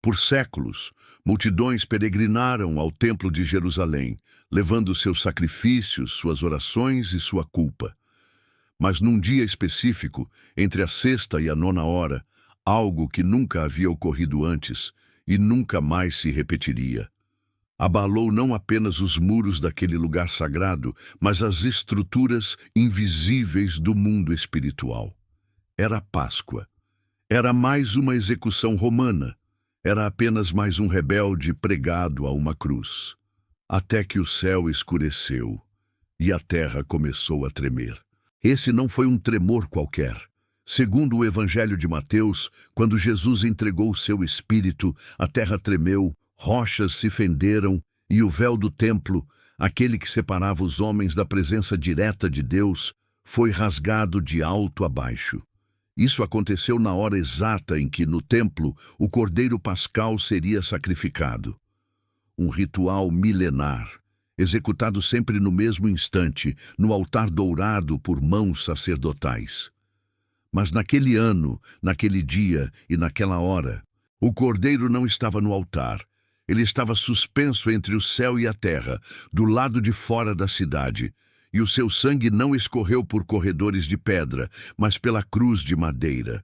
Por séculos, multidões peregrinaram ao Templo de Jerusalém, levando seus sacrifícios, suas orações e sua culpa. Mas num dia específico, entre a sexta e a nona hora, algo que nunca havia ocorrido antes e nunca mais se repetiria. Abalou não apenas os muros daquele lugar sagrado, mas as estruturas invisíveis do mundo espiritual. Era a Páscoa. Era mais uma execução romana. Era apenas mais um rebelde pregado a uma cruz. Até que o céu escureceu e a terra começou a tremer. Esse não foi um tremor qualquer. Segundo o Evangelho de Mateus, quando Jesus entregou o seu espírito, a terra tremeu, rochas se fenderam e o véu do templo, aquele que separava os homens da presença direta de Deus, foi rasgado de alto a baixo. Isso aconteceu na hora exata em que, no templo, o Cordeiro Pascal seria sacrificado. Um ritual milenar, executado sempre no mesmo instante, no altar dourado por mãos sacerdotais. Mas naquele ano, naquele dia e naquela hora, o Cordeiro não estava no altar. Ele estava suspenso entre o céu e a terra, do lado de fora da cidade, e o seu sangue não escorreu por corredores de pedra, mas pela cruz de madeira.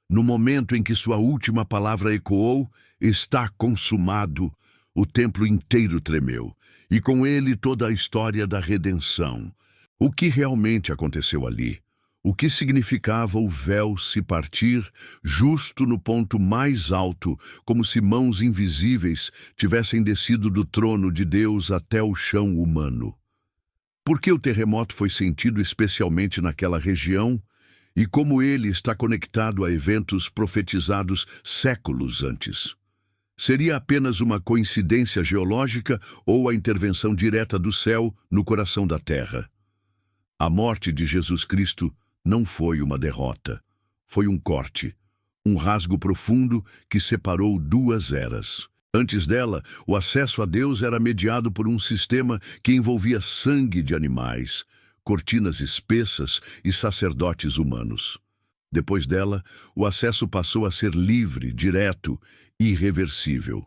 No momento em que sua última palavra ecoou, "Está consumado", o templo inteiro tremeu, e com ele toda a história da redenção. O que realmente aconteceu ali? O que significava o véu se partir justo no ponto mais alto, como se mãos invisíveis tivessem descido do trono de Deus até o chão humano? Por que o terremoto foi sentido especialmente naquela região e como ele está conectado a eventos profetizados séculos antes? Seria apenas uma coincidência geológica ou a intervenção direta do céu no coração da terra? A morte de Jesus Cristo não foi uma derrota. Foi um corte, um rasgo profundo que separou duas eras. Antes dela, o acesso a Deus era mediado por um sistema que envolvia sangue de animais, cortinas espessas e sacerdotes humanos. Depois dela, o acesso passou a ser livre, direto e irreversível.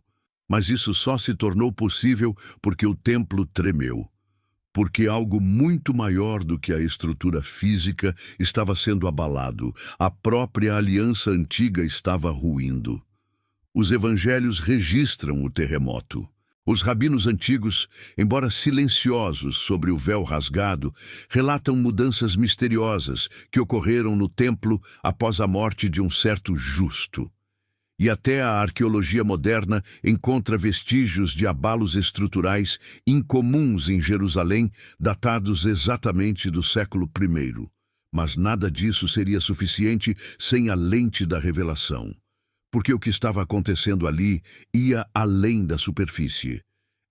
Mas isso só se tornou possível porque o templo tremeu. Porque algo muito maior do que a estrutura física estava sendo abalado. A própria aliança antiga estava ruindo. Os evangelhos registram o terremoto. Os rabinos antigos, embora silenciosos sobre o véu rasgado, relatam mudanças misteriosas que ocorreram no templo após a morte de um certo justo. E até a arqueologia moderna encontra vestígios de abalos estruturais incomuns em Jerusalém, datados exatamente do século I. Mas nada disso seria suficiente sem a lente da revelação. Porque o que estava acontecendo ali ia além da superfície.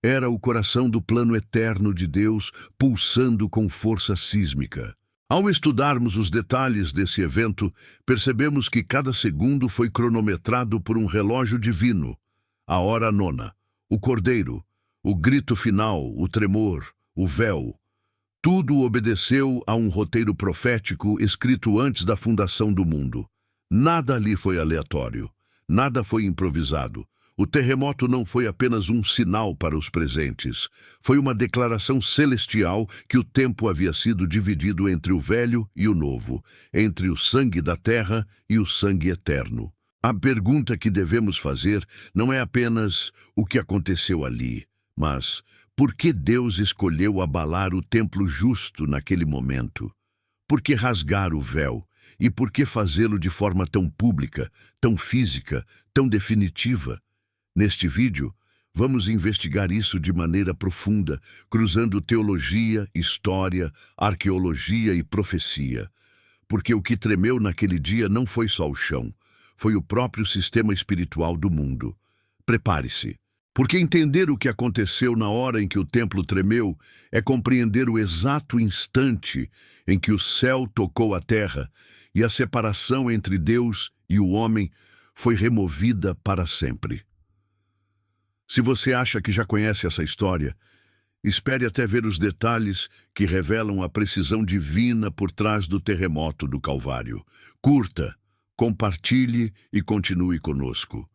Era o coração do plano eterno de Deus pulsando com força sísmica. Ao estudarmos os detalhes desse evento, percebemos que cada segundo foi cronometrado por um relógio divino. A hora nona, o cordeiro, o grito final, o tremor, o véu. Tudo obedeceu a um roteiro profético escrito antes da fundação do mundo. Nada ali foi aleatório. Nada foi improvisado. O terremoto não foi apenas um sinal para os presentes. Foi uma declaração celestial que o tempo havia sido dividido entre o velho e o novo, entre o sangue da terra e o sangue eterno. A pergunta que devemos fazer não é apenas o que aconteceu ali, mas por que Deus escolheu abalar o templo justo naquele momento? Por que rasgar o véu? E por que fazê-lo de forma tão pública, tão física, tão definitiva? Neste vídeo, vamos investigar isso de maneira profunda, cruzando teologia, história, arqueologia e profecia. Porque o que tremeu naquele dia não foi só o chão, foi o próprio sistema espiritual do mundo. Prepare-se, porque entender o que aconteceu na hora em que o templo tremeu é compreender o exato instante em que o céu tocou a terra e a separação entre Deus e o homem foi removida para sempre. Se você acha que já conhece essa história, espere até ver os detalhes que revelam a precisão divina por trás do terremoto do Calvário. Curta, compartilhe e continue conosco.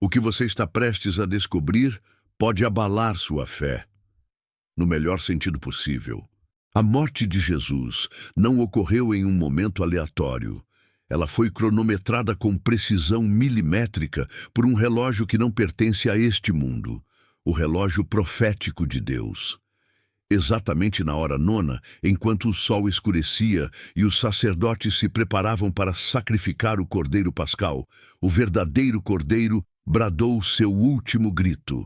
O que você está prestes a descobrir pode abalar sua fé, no melhor sentido possível. A morte de Jesus não ocorreu em um momento aleatório. Ela foi cronometrada com precisão milimétrica por um relógio que não pertence a este mundo, o relógio profético de Deus. Exatamente na hora nona, enquanto o sol escurecia e os sacerdotes se preparavam para sacrificar o Cordeiro Pascal, o verdadeiro Cordeiro bradou seu último grito.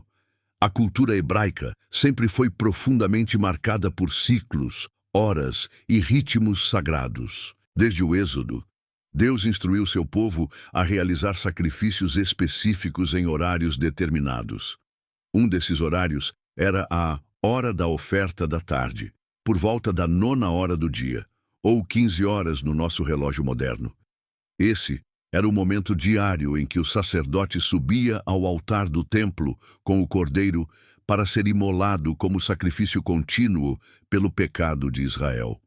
A cultura hebraica sempre foi profundamente marcada por ciclos, horas e ritmos sagrados. Desde o Êxodo, Deus instruiu seu povo a realizar sacrifícios específicos em horários determinados. Um desses horários era a hora da oferta da tarde, por volta da 9ª do dia, ou 15 horas no nosso relógio moderno. Esse era o momento diário em que o sacerdote subia ao altar do templo com o cordeiro para ser imolado como sacrifício contínuo pelo pecado de Israel.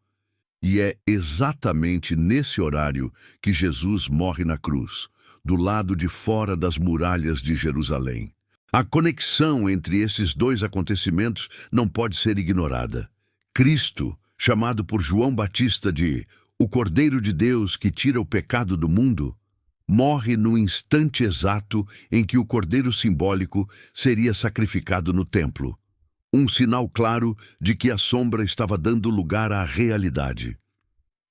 E é exatamente nesse horário que Jesus morre na cruz, do lado de fora das muralhas de Jerusalém. A conexão entre esses dois acontecimentos não pode ser ignorada. Cristo, chamado por João Batista de o Cordeiro de Deus que tira o pecado do mundo, morre no instante exato em que o cordeiro simbólico seria sacrificado no templo. Um sinal claro de que a sombra estava dando lugar à realidade.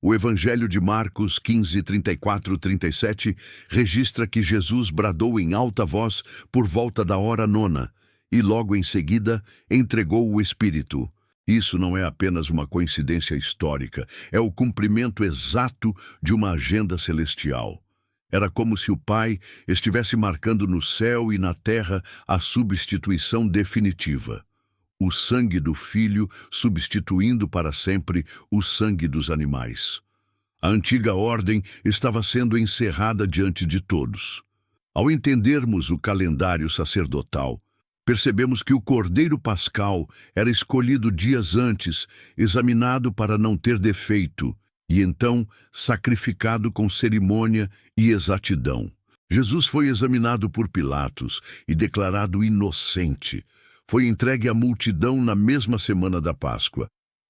O Evangelho de Marcos 15, 34-37 registra que Jesus bradou em alta voz por volta da hora nona e logo em seguida entregou o Espírito. Isso não é apenas uma coincidência histórica, é o cumprimento exato de uma agenda celestial. Era como se o Pai estivesse marcando no céu e na terra a substituição definitiva. O sangue do Filho substituindo para sempre o sangue dos animais. A antiga ordem estava sendo encerrada diante de todos. Ao entendermos o calendário sacerdotal, percebemos que o Cordeiro Pascal era escolhido dias antes, examinado para não ter defeito, e então sacrificado com cerimônia e exatidão. Jesus foi examinado por Pilatos e declarado inocente. Foi entregue à multidão na mesma semana da Páscoa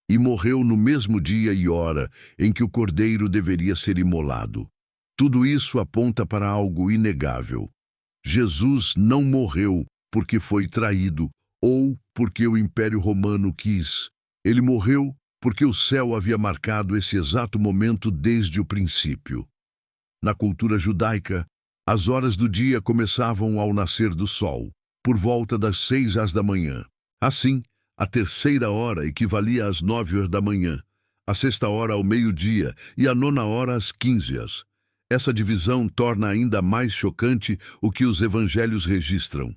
e morreu no mesmo dia e hora em que o cordeiro deveria ser imolado. Tudo isso aponta para algo inegável. Jesus não morreu porque foi traído ou porque o Império Romano quis. Ele morreu porque o céu havia marcado esse exato momento desde o princípio. Na cultura judaica, as horas do dia começavam ao nascer do sol, por volta das 6 às da manhã. Assim, a terceira hora equivalia às 9 horas da manhã, a sexta hora ao meio-dia e a 9ª hora às 15 horas. Essa divisão torna ainda mais chocante o que os evangelhos registram.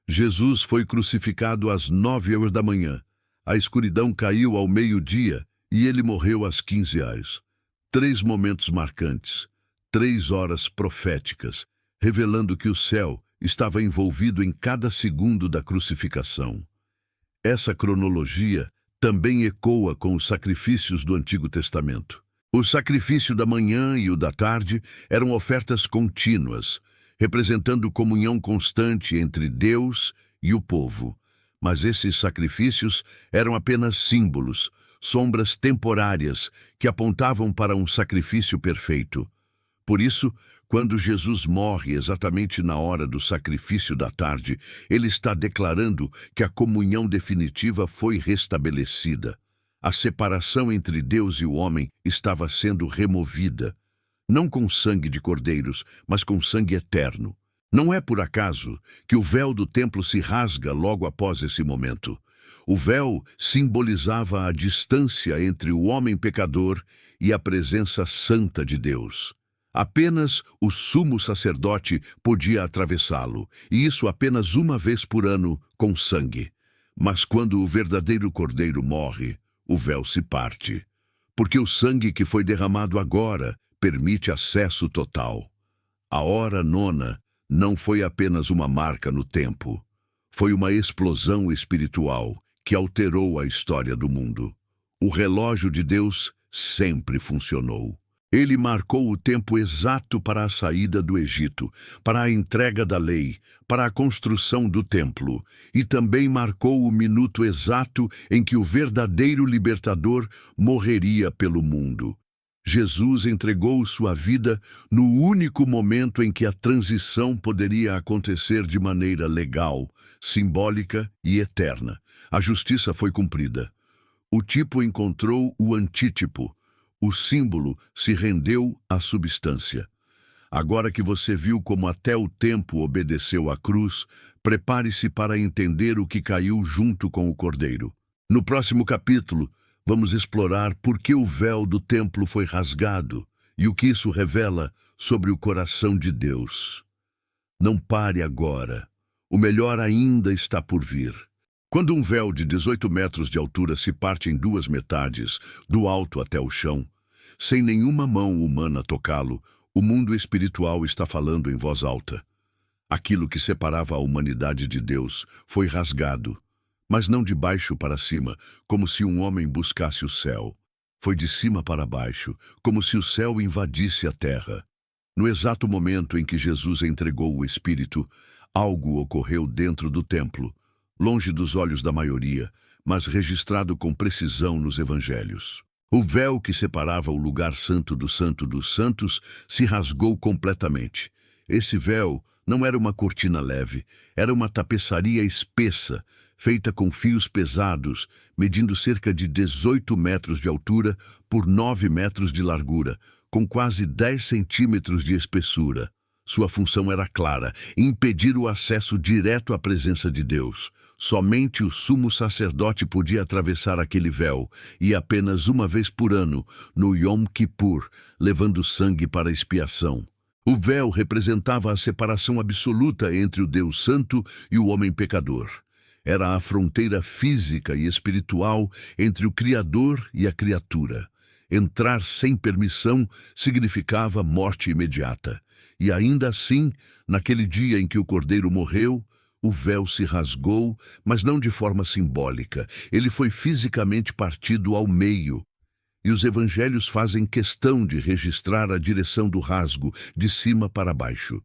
Jesus foi crucificado às 9 horas da manhã. A escuridão caiu ao meio-dia e ele morreu às 15 horas. 3 momentos marcantes, 3 horas proféticas, revelando que o céu estava envolvido em cada segundo da crucificação. Essa cronologia também ecoa com os sacrifícios do Antigo Testamento. O sacrifício da manhã e o da tarde eram ofertas contínuas, representando comunhão constante entre Deus e o povo. Mas esses sacrifícios eram apenas símbolos, sombras temporárias que apontavam para um sacrifício perfeito. Por isso, quando Jesus morre exatamente na hora do sacrifício da tarde, ele está declarando que a comunhão definitiva foi restabelecida. A separação entre Deus e o homem estava sendo removida, não com sangue de cordeiros, mas com sangue eterno. Não é por acaso que o véu do templo se rasga logo após esse momento. O véu simbolizava a distância entre o homem pecador e a presença santa de Deus. Apenas o sumo sacerdote podia atravessá-lo, e isso apenas uma vez por ano com sangue. Mas quando o verdadeiro cordeiro morre, o véu se parte, porque o sangue que foi derramado agora permite acesso total. A hora nona não foi apenas uma marca no tempo, foi uma explosão espiritual que alterou a história do mundo. O relógio de Deus sempre funcionou. Ele marcou o tempo exato para a saída do Egito, para a entrega da lei, para a construção do templo, e também marcou o minuto exato em que o verdadeiro libertador morreria pelo mundo. Jesus entregou sua vida no único momento em que a transição poderia acontecer de maneira legal, simbólica e eterna. A justiça foi cumprida. O tipo encontrou o antítipo. O símbolo se rendeu à substância. Agora que você viu como até o tempo obedeceu à cruz, prepare-se para entender o que caiu junto com o Cordeiro. No próximo capítulo, vamos explorar por que o véu do templo foi rasgado e o que isso revela sobre o coração de Deus. Não pare agora. O melhor ainda está por vir. Quando um véu de 18 metros de altura se parte em duas metades, do alto até o chão, sem nenhuma mão humana tocá-lo, o mundo espiritual está falando em voz alta. Aquilo que separava a humanidade de Deus foi rasgado, mas não de baixo para cima, como se um homem buscasse o céu. Foi de cima para baixo, como se o céu invadisse a terra. No exato momento em que Jesus entregou o Espírito, algo ocorreu dentro do templo, longe dos olhos da maioria, mas registrado com precisão nos evangelhos. O véu que separava o lugar santo dos santos se rasgou completamente. Esse véu não era uma cortina leve, era uma tapeçaria espessa, feita com fios pesados, medindo cerca de 18 metros de altura por 9 metros de largura, com quase 10 centímetros de espessura. Sua função era clara: impedir o acesso direto à presença de Deus. Somente o sumo sacerdote podia atravessar aquele véu, e apenas uma vez por ano, no Yom Kippur, levando sangue para expiação. O véu representava a separação absoluta entre o Deus Santo e o homem pecador. Era a fronteira física e espiritual entre o Criador e a criatura. Entrar sem permissão significava morte imediata. E ainda assim, naquele dia em que o Cordeiro morreu, o véu se rasgou, mas não de forma simbólica. Ele foi fisicamente partido ao meio. E os evangelhos fazem questão de registrar a direção do rasgo, de cima para baixo.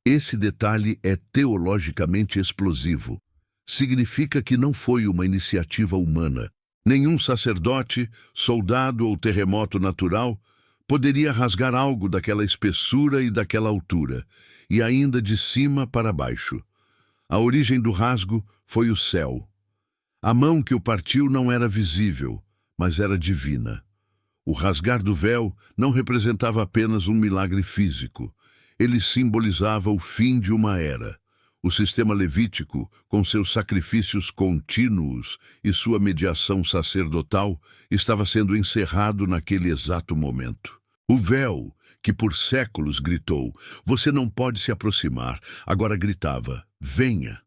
Esse detalhe é teologicamente explosivo. Significa que não foi uma iniciativa humana. Nenhum sacerdote, soldado ou terremoto natural poderia rasgar algo daquela espessura e daquela altura, e ainda de cima para baixo. A origem do rasgo foi o céu. A mão que o partiu não era visível, mas era divina. O rasgar do véu não representava apenas um milagre físico. Ele simbolizava o fim de uma era. O sistema levítico, com seus sacrifícios contínuos e sua mediação sacerdotal, estava sendo encerrado naquele exato momento. O véu, que por séculos gritou: "Você não pode se aproximar", agora gritava: "Venha".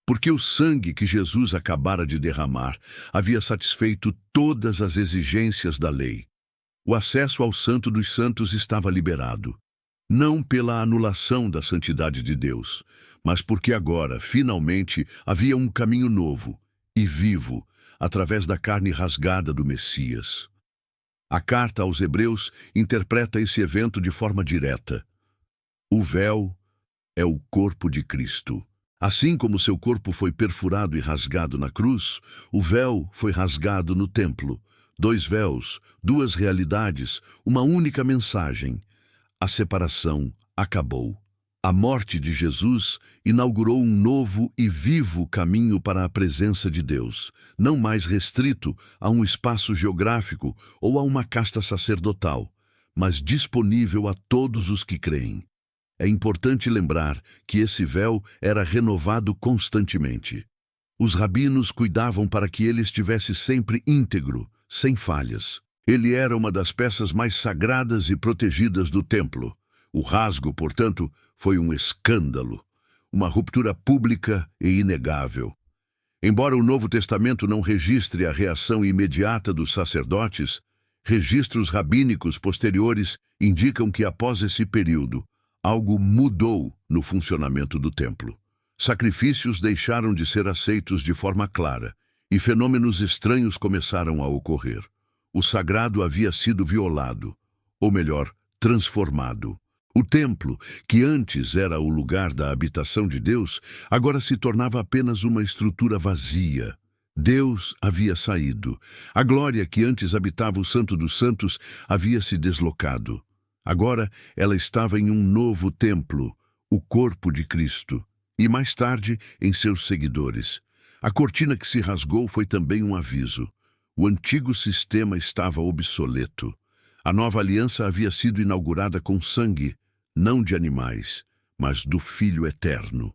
Porque o sangue que Jesus acabara de derramar havia satisfeito todas as exigências da lei. O acesso ao Santo dos Santos estava liberado. Não pela anulação da santidade de Deus, mas porque agora, finalmente, havia um caminho novo e vivo, através da carne rasgada do Messias. A carta aos Hebreus interpreta esse evento de forma direta. O véu é o corpo de Cristo. Assim como seu corpo foi perfurado e rasgado na cruz, o véu foi rasgado no templo. 2 véus, 2 realidades, uma única mensagem. A separação acabou. A morte de Jesus inaugurou um novo e vivo caminho para a presença de Deus, não mais restrito a um espaço geográfico ou a uma casta sacerdotal, mas disponível a todos os que creem. É importante lembrar que esse véu era renovado constantemente. Os rabinos cuidavam para que ele estivesse sempre íntegro, sem falhas. Ele era uma das peças mais sagradas e protegidas do templo. O rasgo, portanto, foi um escândalo, uma ruptura pública e inegável. Embora o Novo Testamento não registre a reação imediata dos sacerdotes, registros rabínicos posteriores indicam que após esse período, algo mudou no funcionamento do templo. Sacrifícios deixaram de ser aceitos de forma clara e fenômenos estranhos começaram a ocorrer. O sagrado havia sido violado. ou melhor, transformado. O templo, que antes era o lugar da habitação de Deus, agora se tornava apenas uma estrutura vazia. Deus havia saído. A glória que antes habitava o Santo dos Santos havia se deslocado. Agora ela estava em um novo templo, o corpo de Cristo, e mais tarde em seus seguidores. A cortina que se rasgou foi também um aviso. O antigo sistema estava obsoleto. A nova aliança havia sido inaugurada com sangue, não de animais, mas do Filho Eterno.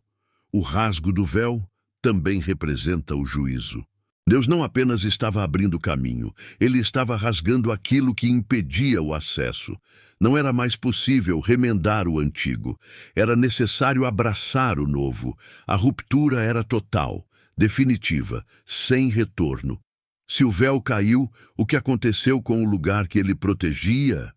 O rasgo do véu também representa o juízo. Deus não apenas estava abrindo caminho, ele estava rasgando aquilo que impedia o acesso. Não era mais possível remendar o antigo. Era necessário abraçar o novo. A ruptura era total, definitiva, sem retorno. Se o véu caiu, o que aconteceu com o lugar que ele protegia?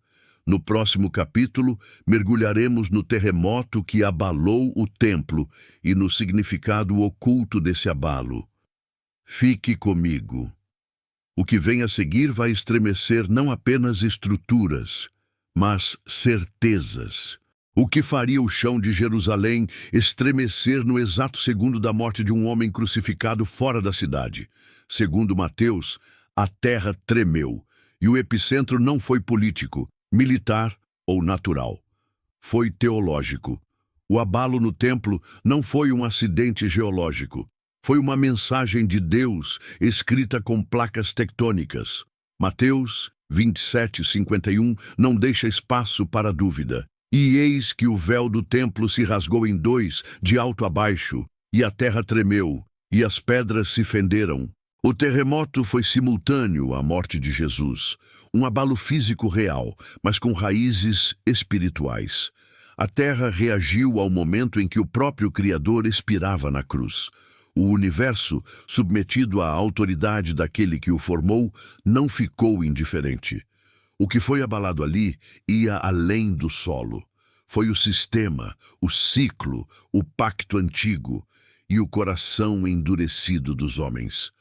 No próximo capítulo, mergulharemos no terremoto que abalou o templo e no significado oculto desse abalo. Fique comigo. O que vem a seguir vai estremecer não apenas estruturas, mas certezas. O que faria o chão de Jerusalém estremecer no exato segundo da morte de um homem crucificado fora da cidade? Segundo Mateus, a terra tremeu, e o epicentro não foi político, militar ou natural. Foi teológico. O abalo no templo não foi um acidente geológico. Foi uma mensagem de Deus escrita com placas tectônicas. Mateus 27:51 não deixa espaço para dúvida. E eis que o véu do templo se rasgou em dois, de alto a baixo, e a terra tremeu, e as pedras se fenderam. O terremoto foi simultâneo à morte de Jesus, um abalo físico real, mas com raízes espirituais. A terra reagiu ao momento em que o próprio Criador expirava na cruz. O universo, submetido à autoridade daquele que o formou, não ficou indiferente. O que foi abalado ali ia além do solo. Foi o sistema, o ciclo, o pacto antigo e o coração endurecido dos homens.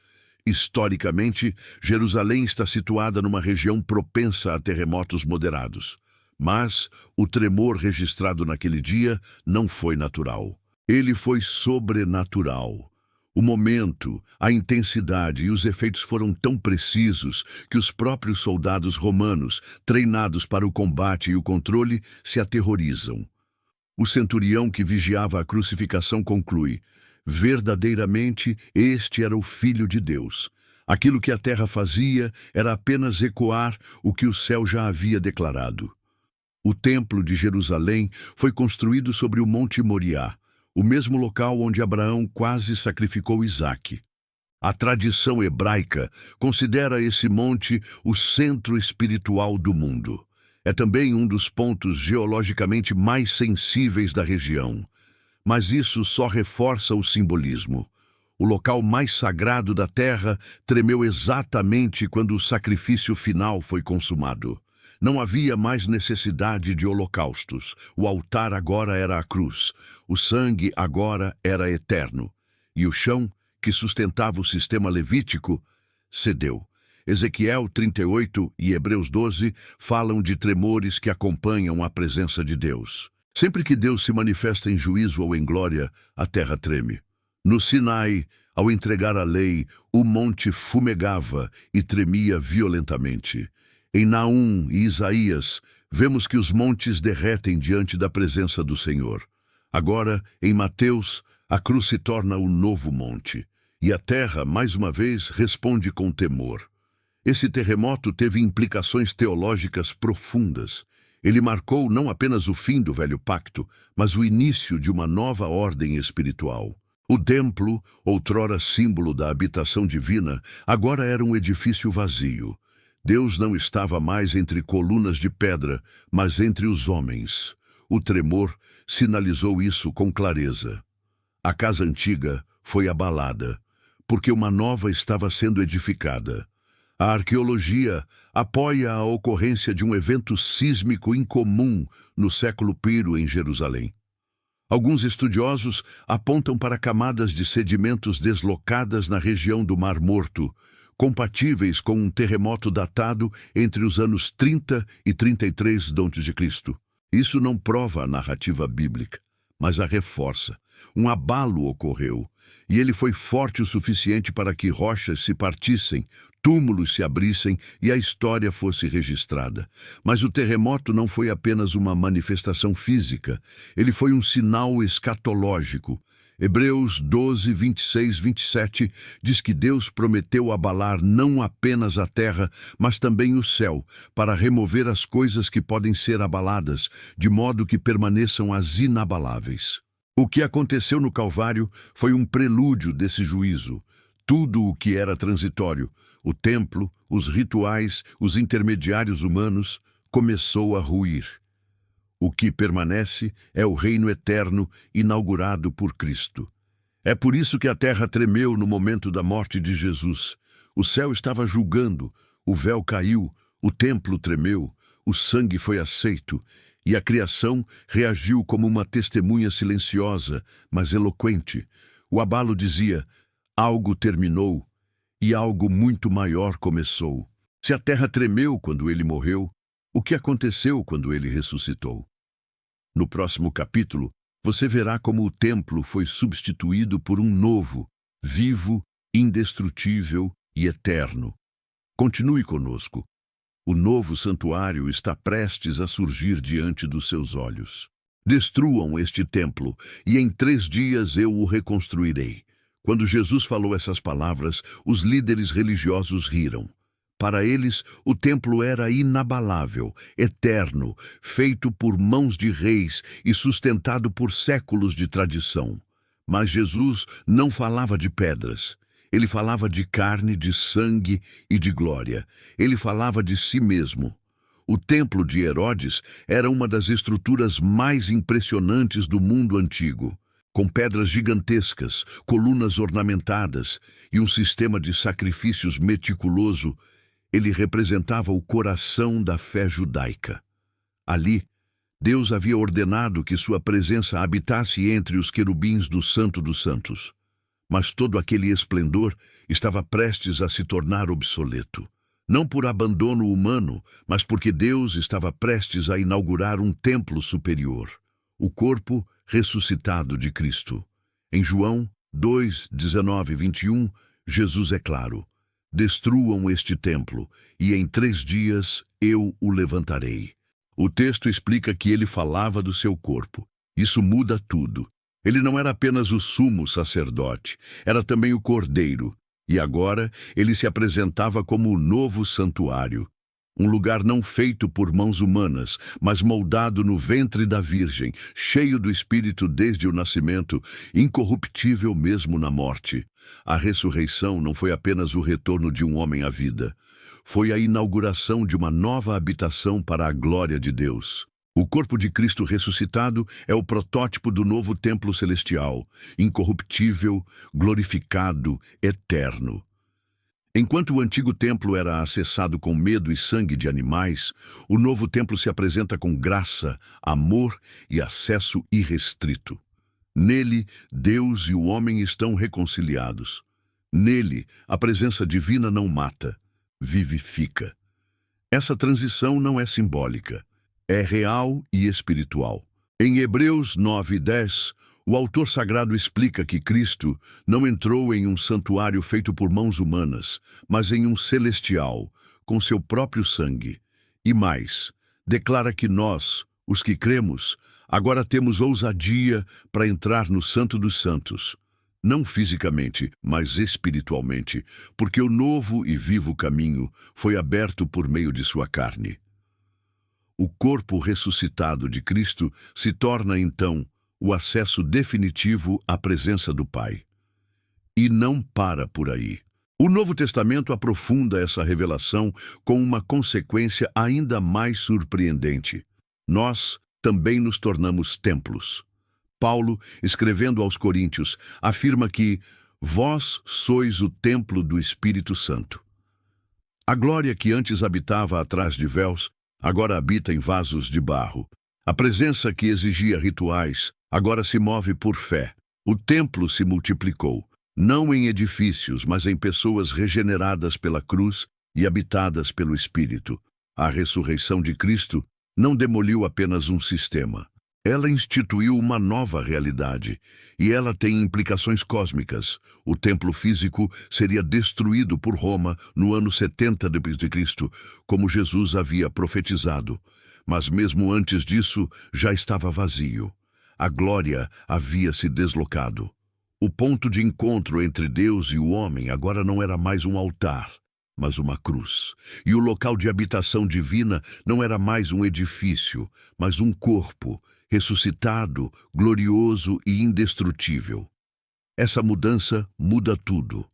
Historicamente, Jerusalém está situada numa região propensa a terremotos moderados. Mas o tremor registrado naquele dia não foi natural. Ele foi sobrenatural. O momento, a intensidade e os efeitos foram tão precisos que os próprios soldados romanos, treinados para o combate e o controle, se aterrorizam. O centurião que vigiava a crucificação conclui: verdadeiramente este era o Filho de Deus. Aquilo que a terra fazia era apenas ecoar o que o céu já havia declarado. O templo de Jerusalém foi construído sobre o Monte Moriá, o mesmo local onde Abraão quase sacrificou Isaque. A tradição hebraica considera esse monte o centro espiritual do mundo. É também um dos pontos geologicamente mais sensíveis da região. Mas isso só reforça o simbolismo. O local mais sagrado da terra tremeu exatamente quando o sacrifício final foi consumado. Não havia mais necessidade de holocaustos. O altar agora era a cruz. O sangue agora era eterno. E o chão, que sustentava o sistema levítico, cedeu. Ezequiel 38 e Hebreus 12 falam de tremores que acompanham a presença de Deus. Sempre que Deus se manifesta em juízo ou em glória, a terra treme. No Sinai, ao entregar a lei, o monte fumegava e tremia violentamente. Em Naum e Isaías, vemos que os montes derretem diante da presença do Senhor. Agora, em Mateus, a cruz se torna o novo monte, e a terra, mais uma vez, responde com temor. Esse terremoto teve implicações teológicas profundas. Ele marcou não apenas o fim do velho pacto, mas o início de uma nova ordem espiritual. O templo, outrora símbolo da habitação divina, agora era um edifício vazio. Deus não estava mais entre colunas de pedra, mas entre os homens. O tremor sinalizou isso com clareza. A casa antiga foi abalada, porque uma nova estava sendo edificada. A arqueologia apoia a ocorrência de um evento sísmico incomum no século I em Jerusalém. Alguns estudiosos apontam para camadas de sedimentos deslocadas na região do Mar Morto, compatíveis com um terremoto datado entre os anos 30 e 33 d.C. Isso não prova a narrativa bíblica, mas a reforça. Um abalo ocorreu, e ele foi forte o suficiente para que rochas se partissem, túmulos se abrissem e a história fosse registrada. Mas o terremoto não foi apenas uma manifestação física, ele foi um sinal escatológico. Hebreus 12, 26, 27 diz que Deus prometeu abalar não apenas a terra, mas também o céu, para remover as coisas que podem ser abaladas, de modo que permaneçam as inabaláveis. O que aconteceu no Calvário foi um prelúdio desse juízo. Tudo o que era transitório, o templo, os rituais, os intermediários humanos, começou a ruir. O que permanece é o reino eterno inaugurado por Cristo. É por isso que a terra tremeu no momento da morte de Jesus. O céu estava julgando, o véu caiu, o templo tremeu, o sangue foi aceito, e a criação reagiu como uma testemunha silenciosa, mas eloquente. O abalo dizia: algo terminou, e algo muito maior começou. Se a terra tremeu quando ele morreu, o que aconteceu quando ele ressuscitou? No próximo capítulo, você verá como o templo foi substituído por um novo, vivo, indestrutível e eterno. Continue conosco. O novo santuário está prestes a surgir diante dos seus olhos. Destruam este templo, e em 3 dias eu o reconstruirei. Quando Jesus falou essas palavras, os líderes religiosos riram. Para eles, o templo era inabalável, eterno, feito por mãos de reis e sustentado por séculos de tradição. Mas Jesus não falava de pedras. Ele falava de carne, de sangue e de glória. Ele falava de si mesmo. O templo de Herodes era uma das estruturas mais impressionantes do mundo antigo, com pedras gigantescas, colunas ornamentadas e um sistema de sacrifícios meticuloso. Ele representava o coração da fé judaica. Ali, Deus havia ordenado que sua presença habitasse entre os querubins do Santo dos Santos. Mas todo aquele esplendor estava prestes a se tornar obsoleto. Não por abandono humano, mas porque Deus estava prestes a inaugurar um templo superior, o corpo ressuscitado de Cristo. Em João 2, 19 e 21, Jesus é claro: destruam este templo, e em 3 dias eu o levantarei. O texto explica que ele falava do seu corpo. Isso muda tudo. Ele não era apenas o sumo sacerdote, era também o Cordeiro, e agora ele se apresentava como o novo santuário, um lugar não feito por mãos humanas, mas moldado no ventre da Virgem, cheio do Espírito desde o nascimento, incorruptível mesmo na morte. A ressurreição não foi apenas o retorno de um homem à vida, foi a inauguração de uma nova habitação para a glória de Deus. O corpo de Cristo ressuscitado é o protótipo do novo templo celestial, incorruptível, glorificado, eterno. Enquanto o antigo templo era acessado com medo e sangue de animais, o novo templo se apresenta com graça, amor e acesso irrestrito. Nele, Deus e o homem estão reconciliados. Nele, a presença divina não mata, vivifica. Essa transição não é simbólica. É real e espiritual. Em Hebreus 9:10, o autor sagrado explica que Cristo não entrou em um santuário feito por mãos humanas, mas em um celestial, com seu próprio sangue. E mais, declara que nós, os que cremos, agora temos ousadia para entrar no Santo dos Santos. Não fisicamente, mas espiritualmente, porque o novo e vivo caminho foi aberto por meio de sua carne. O corpo ressuscitado de Cristo se torna, então, o acesso definitivo à presença do Pai. E não para por aí. O Novo Testamento aprofunda essa revelação com uma consequência ainda mais surpreendente. Nós também nos tornamos templos. Paulo, escrevendo aos Coríntios, afirma que vós sois o templo do Espírito Santo. A glória que antes habitava atrás de véus agora habita em vasos de barro. A presença que exigia rituais agora se move por fé. O templo se multiplicou. não em edifícios, mas em pessoas regeneradas pela cruz e habitadas pelo Espírito. A ressurreição de Cristo não demoliu apenas um sistema. Ela instituiu uma nova realidade, e ela tem implicações cósmicas. O templo físico seria destruído por Roma no ano 70 d.C., como Jesus havia profetizado. Mas mesmo antes disso, já estava vazio. A glória havia se deslocado. O ponto de encontro entre Deus e o homem agora não era mais um altar, mas uma cruz. E o local de habitação divina não era mais um edifício, mas um corpo, ressuscitado, glorioso e indestrutível. Essa mudança muda tudo.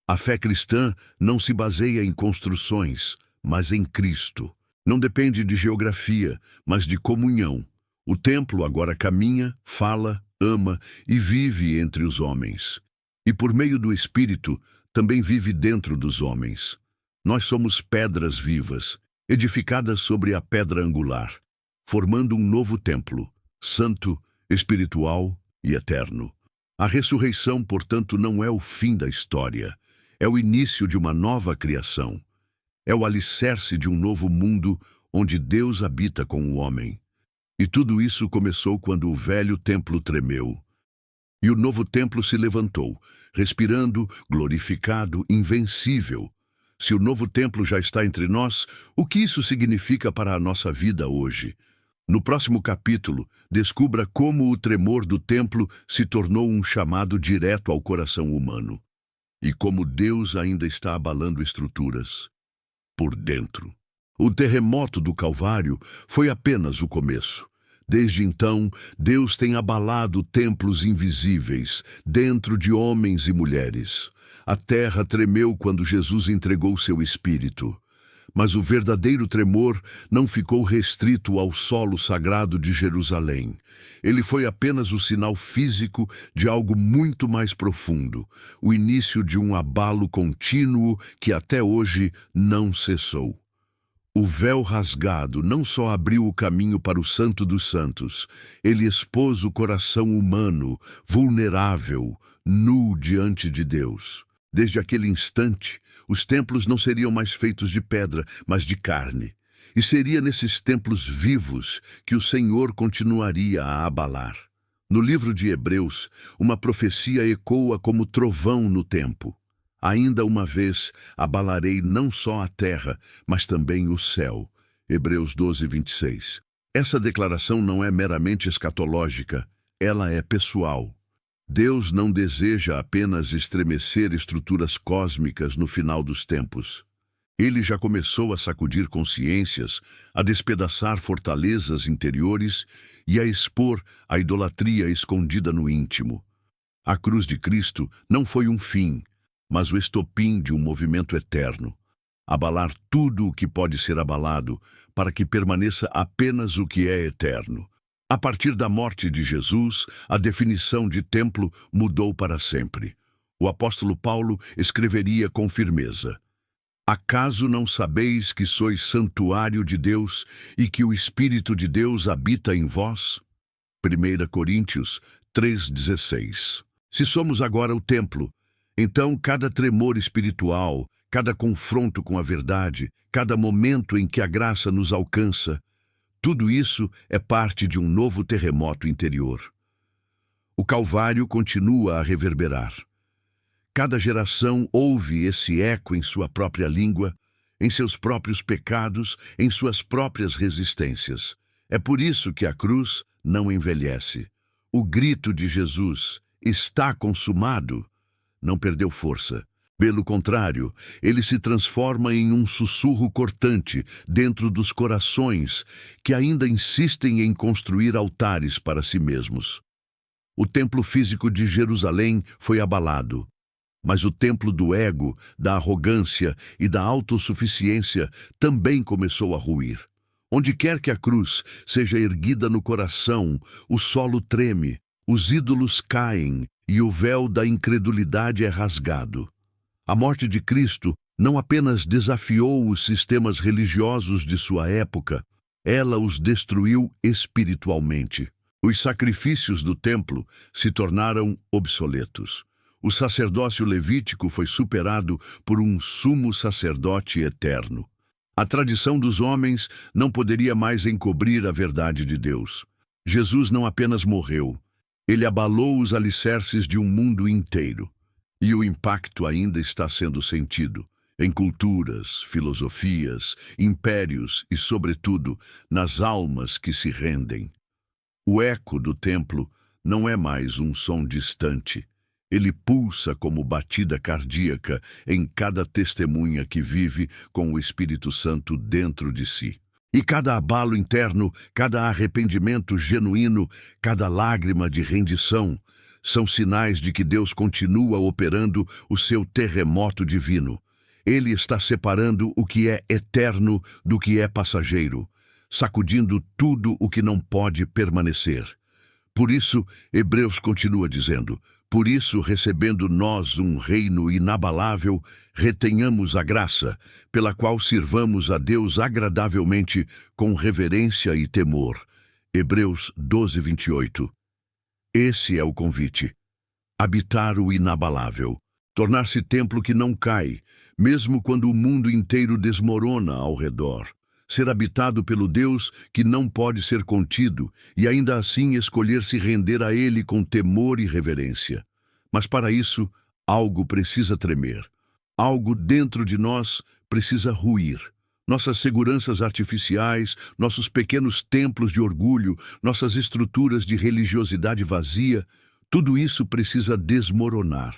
A fé cristã não se baseia em construções, mas em Cristo. Não depende de geografia, mas de comunhão. O templo agora caminha, fala, ama e vive entre os homens. E por meio do Espírito, também vive dentro dos homens. Nós somos pedras vivas, edificadas sobre a pedra angular, formando um novo templo, santo, espiritual e eterno. A ressurreição, portanto, não é o fim da história, é o início de uma nova criação. É o alicerce de um novo mundo onde Deus habita com o homem. E tudo isso começou quando o velho templo tremeu. E o novo templo se levantou, respirando, glorificado, invencível. Se o novo templo já está entre nós, o que isso significa para a nossa vida hoje? No próximo capítulo, descubra como o tremor do templo se tornou um chamado direto ao coração humano. E como Deus ainda está abalando estruturas por dentro. O terremoto do Calvário foi apenas o começo. Desde então, Deus tem abalado templos invisíveis, dentro de homens e mulheres. A terra tremeu quando Jesus entregou seu Espírito. Mas o verdadeiro tremor não ficou restrito ao solo sagrado de Jerusalém. Ele foi apenas o sinal físico de algo muito mais profundo, o início de um abalo contínuo que até hoje não cessou. O véu rasgado não só abriu o caminho para o Santo dos Santos, ele expôs o coração humano, vulnerável, nu diante de Deus. Desde aquele instante, os templos não seriam mais feitos de pedra, mas de carne. E seria nesses templos vivos que o Senhor continuaria a abalar. No livro de Hebreus, uma profecia ecoa como trovão no tempo. Ainda uma vez abalarei não só a terra, mas também o céu. Hebreus 12, 26. Essa declaração não é meramente escatológica, ela é pessoal. Deus não deseja apenas estremecer estruturas cósmicas no final dos tempos. Ele já começou a sacudir consciências, a despedaçar fortalezas interiores e a expor a idolatria escondida no íntimo. A cruz de Cristo não foi um fim, mas o estopim de um movimento eterno. Abalar tudo o que pode ser abalado, para que permaneça apenas o que é eterno. A partir da morte de Jesus, a definição de templo mudou para sempre. O apóstolo Paulo escreveria com firmeza: acaso não sabeis que sois santuário de Deus e que o Espírito de Deus habita em vós? 1 Coríntios 3,16. Se somos agora o templo, então cada tremor espiritual, cada confronto com a verdade, cada momento em que a graça nos alcança, tudo isso é parte de um novo terremoto interior. O Calvário continua a reverberar. Cada geração ouve esse eco em sua própria língua, em seus próprios pecados, em suas próprias resistências. É por isso que a cruz não envelhece. O grito de Jesus, "Está consumado", não perdeu força. Pelo contrário, ele se transforma em um sussurro cortante dentro dos corações que ainda insistem em construir altares para si mesmos. O templo físico de Jerusalém foi abalado, mas o templo do ego, da arrogância e da autossuficiência também começou a ruir. Onde quer que a cruz seja erguida no coração, o solo treme, os ídolos caem e o véu da incredulidade é rasgado. A morte de Cristo não apenas desafiou os sistemas religiosos de sua época, ela os destruiu espiritualmente. Os sacrifícios do templo se tornaram obsoletos. O sacerdócio levítico foi superado por um sumo sacerdote eterno. A tradição dos homens não poderia mais encobrir a verdade de Deus. Jesus não apenas morreu, ele abalou os alicerces de um mundo inteiro. E o impacto ainda está sendo sentido em culturas, filosofias, impérios e, sobretudo, nas almas que se rendem. O eco do templo não é mais um som distante. Ele pulsa como batida cardíaca em cada testemunha que vive com o Espírito Santo dentro de si. E cada abalo interno, cada arrependimento genuíno, cada lágrima de rendição, são sinais de que Deus continua operando o seu terremoto divino. Ele está separando o que é eterno do que é passageiro, sacudindo tudo o que não pode permanecer. Por isso, Hebreus continua dizendo: por isso, recebendo nós um reino inabalável, retenhamos a graça, pela qual sirvamos a Deus agradavelmente com reverência e temor. Hebreus 12, 28. Esse é o convite. Habitar o inabalável. Tornar-se templo que não cai, mesmo quando o mundo inteiro desmorona ao redor. Ser habitado pelo Deus que não pode ser contido e ainda assim escolher se render a Ele com temor e reverência. Mas para isso, algo precisa tremer. Algo dentro de nós precisa ruir. Nossas seguranças artificiais, nossos pequenos templos de orgulho, nossas estruturas de religiosidade vazia, tudo isso precisa desmoronar.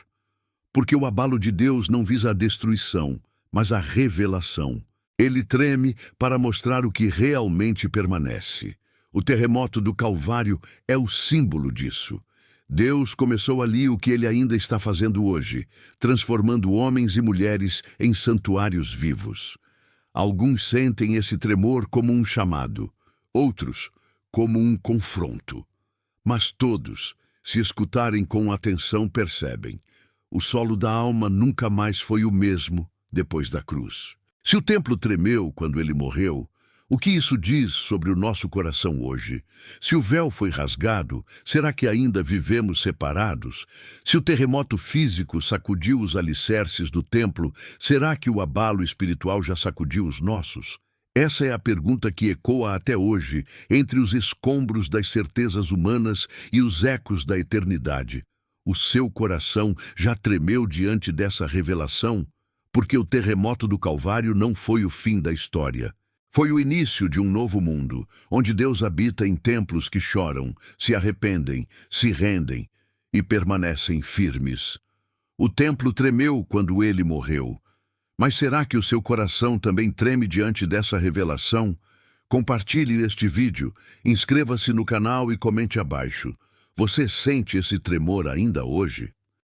Porque o abalo de Deus não visa a destruição, mas a revelação. Ele treme para mostrar o que realmente permanece. O terremoto do Calvário é o símbolo disso. Deus começou ali o que ele ainda está fazendo hoje, transformando homens e mulheres em santuários vivos. Alguns sentem esse tremor como um chamado, outros como um confronto. Mas todos, se escutarem com atenção, percebem: o solo da alma nunca mais foi o mesmo depois da cruz. Se o templo tremeu quando ele morreu, o que isso diz sobre o nosso coração hoje? Se o véu foi rasgado, será que ainda vivemos separados? Se o terremoto físico sacudiu os alicerces do templo, será que o abalo espiritual já sacudiu os nossos? Essa é a pergunta que ecoa até hoje entre os escombros das certezas humanas e os ecos da eternidade. O seu coração já tremeu diante dessa revelação? Porque o terremoto do Calvário não foi o fim da história. Foi o início de um novo mundo, onde Deus habita em templos que choram, se arrependem, se rendem e permanecem firmes. O templo tremeu quando ele morreu. Mas será que o seu coração também treme diante dessa revelação? Compartilhe este vídeo, inscreva-se no canal e comente abaixo. Você sente esse tremor ainda hoje?